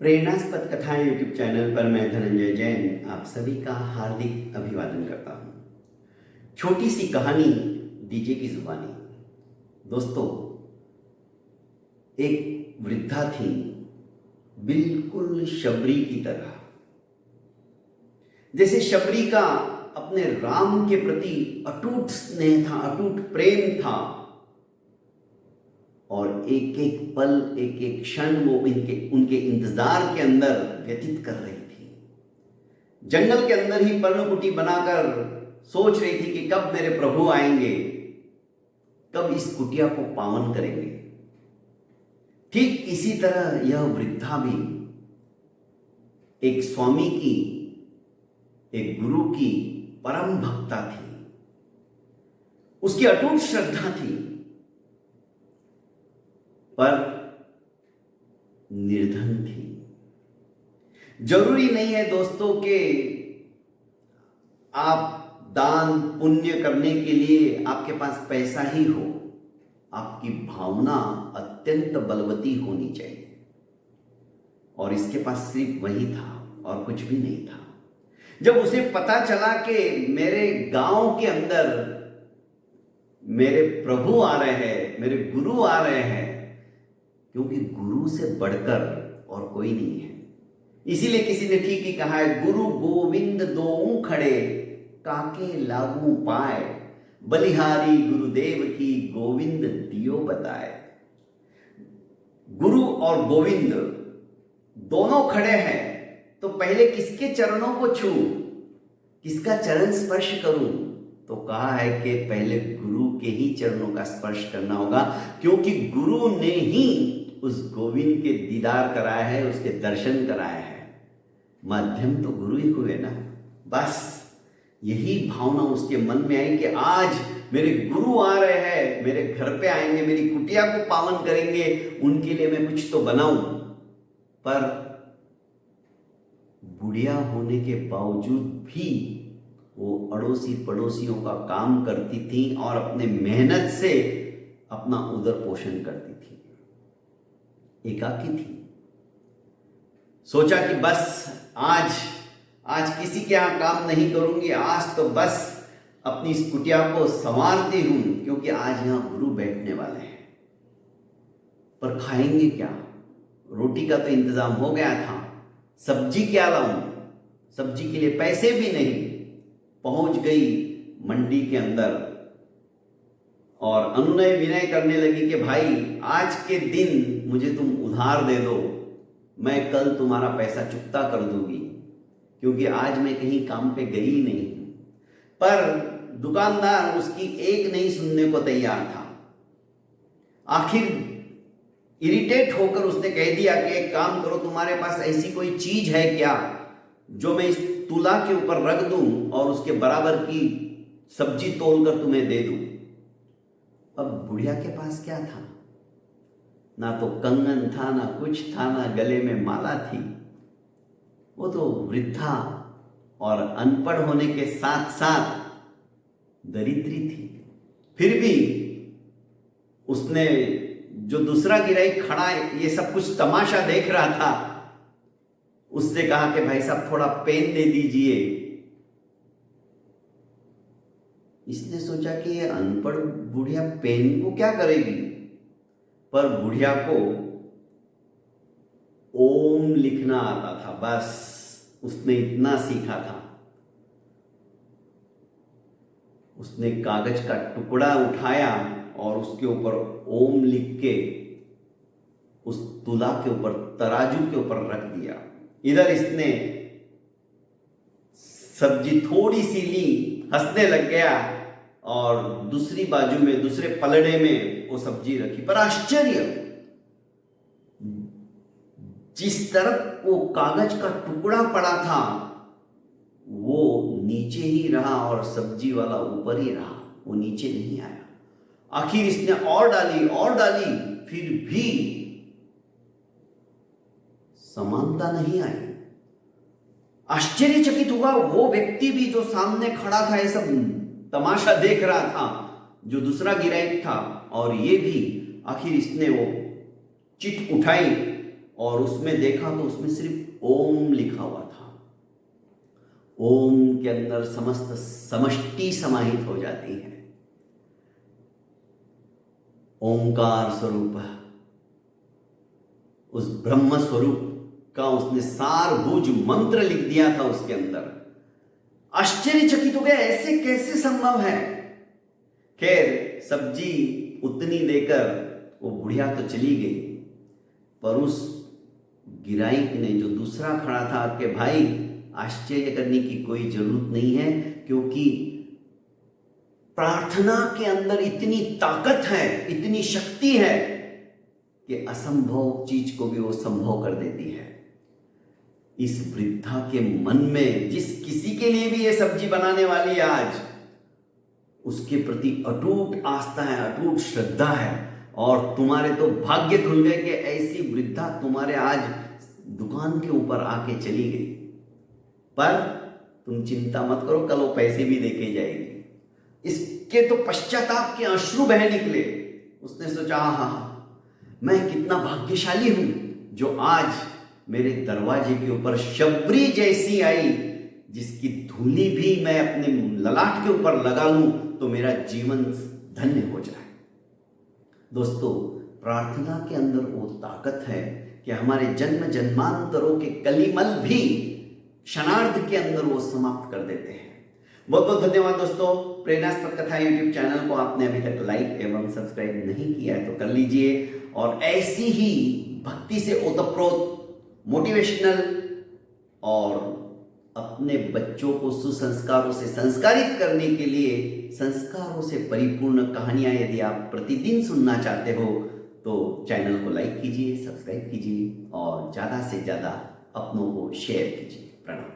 प्रेरणास्पद कथाएं YouTube channel पर मैं धनंजय जैन आप सभी का हार्दिक अभिवादन करता हूं। छोटी सी कहानी डीजे की जुबानी। दोस्तों, एक वृद्धा थी, बिल्कुल शबरी की तरह। जैसे शबरी का अपने राम के प्रति अटूट स्नेह था, अटूट प्रेम था, और एक एक पल, एक एक क्षण वो उनके इंतजार के अंदर व्यतीत कर रही थी। जंगल के अंदर ही पर्णकुटी बनाकर सोच रही थी कि कब मेरे प्रभु आएंगे, कब इस कुटिया को पावन करेंगे। ठीक इसी तरह यह वृद्धा भी एक स्वामी की, एक गुरु की परम भक्ता थी। उसकी अटूट श्रद्धा थी, पर निर्धन थी। जरूरी नहीं है दोस्तों कि आप दान पुण्य करने के लिए आपके पास पैसा ही हो। आपकी भावना अत्यंत बलवती होनी चाहिए, और इसके पास सिर्फ वही था और कुछ भी नहीं था। जब उसे पता चला कि मेरे गांव के अंदर मेरे प्रभु आ रहे हैं, मेरे गुरु आ रहे हैं, क्योंकि गुरु से बढ़कर और कोई नहीं है। इसीलिए किसी ने ठीक ही कहा है, गुरु गोविंद दोऊ खड़े काके लागू पाए, बलिहारी गुरुदेव की गोविंद दियो बताए। गुरु और गोविंद दोनों खड़े हैं, तो पहले किसके चरणों को छू, किसका चरण स्पर्श करूं? तो कहा है कि पहले गुरु के ही चरणों का स्पर्श करना होगा, क्योंकि गुरु ने ही उस गोविंद के दीदार कराए हैं, उसके दर्शन कराए हैं। माध्यम तो गुरु ही हुए ना। बस यही भावना उसके मन में आई कि आज मेरे गुरु आ रहे हैं, मेरे घर पे आएंगे, मेरी कुटिया को पावन करेंगे, उनके लिए मैं कुछ तो बनाऊं। पर बुढ़िया होने के बावजूद भी वो अड़ोसी पड़ोसियों का काम करती थी और अपने मेहनत से अपना उदर पोषण करती थी। एकाकी थी। सोचा कि बस आज किसी के यहां काम नहीं करूंगी, आज तो बस अपनी इस कुटिया को संवारती हूं, क्योंकि आज यहां गुरु बैठने वाले हैं। पर खाएंगे क्या? रोटी का तो इंतजाम हो गया था, सब्जी क्या लाऊं? सब्जी के लिए पैसे भी नहीं। पहुंच गई मंडी के अंदर और अनुनय विनय करने लगी कि भाई आज के दिन मुझे तुम उधार दे दो, मैं कल तुम्हारा पैसा चुकता कर दूंगी, क्योंकि आज मैं कहीं काम पे गई नहीं। पर दुकानदार उसकी एक नहीं सुनने को तैयार था। आखिर इरिटेट होकर उसने कह दिया कि एक काम करो, तुम्हारे पास ऐसी कोई चीज है क्या जो मैं इस तुला के ऊपर रख दूं और उसके बराबर की सब्जी तोलकर तुम्हें दे दूं? अब बुढ़िया के पास क्या था? ना तो कंगन था, ना कुछ था, ना गले में माला थी। वो तो वृद्धा और अनपढ़ होने के साथ साथ दरिद्री थी। फिर भी उसने, जो दूसरा गिराई खड़ा ये सब कुछ तमाशा देख रहा था, उससे कहा कि भाई साहब थोड़ा पेन दे दीजिए। इसने सोचा कि ये अनपढ़ बुढ़िया पेन को क्या करेगी, पर बुढ़िया को ओम लिखना आता था। बस उसने इतना सीखा था। उसने कागज का टुकड़ा उठाया और उसके ऊपर ओम लिख के उस तुला के ऊपर, तराजू के ऊपर रख दिया। इधर इसने सब्जी थोड़ी सी ली, हंसने लग गया, और दूसरी बाजू में, दूसरे पलड़े में वो सब्जी रखी। पर आश्चर्य, जिस तरफ वो कागज का टुकड़ा पड़ा था वो नीचे ही रहा और सब्जी वाला ऊपर ही रहा, वो नीचे नहीं आया। आखिर इसने और डाली, फिर भी समानता नहीं आई। आश्चर्यचकित हुआ वो व्यक्ति भी जो सामने खड़ा था, ये सब तमाशा देख रहा था, जो दूसरा गिराइक था, और ये भी। आखिर इसने वो चिट उठाई और उसमें देखा तो उसमें सिर्फ ओम लिखा हुआ था। ओम के अंदर समस्त समष्टि समाहित हो जाती है। ओंकार स्वरूप, उस ब्रह्म स्वरूप का उसने सारभुज मंत्र लिख दिया था उसके अंदर। आश्चर्यचकित हो गया, ऐसे कैसे संभव है। खैर सब्जी उतनी देकर वो बुढ़िया तो चली गई, पर उस गिराईक ने जो दूसरा खड़ा था कि भाई आश्चर्य करने की कोई जरूरत नहीं है, क्योंकि प्रार्थना के अंदर इतनी ताकत है, इतनी शक्ति है कि असंभव चीज को भी वो संभव कर देती है। इस वृद्धा के मन में जिस किसी के लिए भी ये सब्जी बनाने वाली है आज, उसके प्रति अटूट आस्था है, अटूट श्रद्धा है। और तुम्हारे तो भाग्य खुल गए कि ऐसी वृद्धा तुम्हारे आज दुकान के ऊपर आके चली गई। पर तुम चिंता मत करो, कल वो पैसे भी देके जाएगी। इसके तो पश्चाताप के अश्रु बह निकले। उसने सोचा, हाँ मैं कितना भाग्यशाली हूं जो आज मेरे दरवाजे के ऊपर शबरी जैसी आई, जिसकी धूली भी मैं अपने ललाट के ऊपर लगा लूं तो मेरा जीवन धन्य हो जाए। दोस्तों, प्रार्थना के अंदर वो ताकत है कि हमारे जन्म जन्मांतरों के कलिमल भी क्षणार्ध के अंदर वो समाप्त कर देते हैं। बहुत बहुत धन्यवाद दोस्तों। प्रेरणास्पद कथा यूट्यूब चैनल को आपने अभी तक लाइक एवं सब्सक्राइब नहीं किया है तो कर लीजिए, और ऐसी ही भक्ति से ओतप्रोत, मोटिवेशनल और अपने बच्चों को सुसंस्कारों से संस्कारित करने के लिए संस्कारों से परिपूर्ण कहानियां यदि आप प्रतिदिन सुनना चाहते हो तो चैनल को लाइक कीजिए, सब्सक्राइब कीजिए और ज़्यादा से ज़्यादा अपनों को शेयर कीजिए। प्रणाम।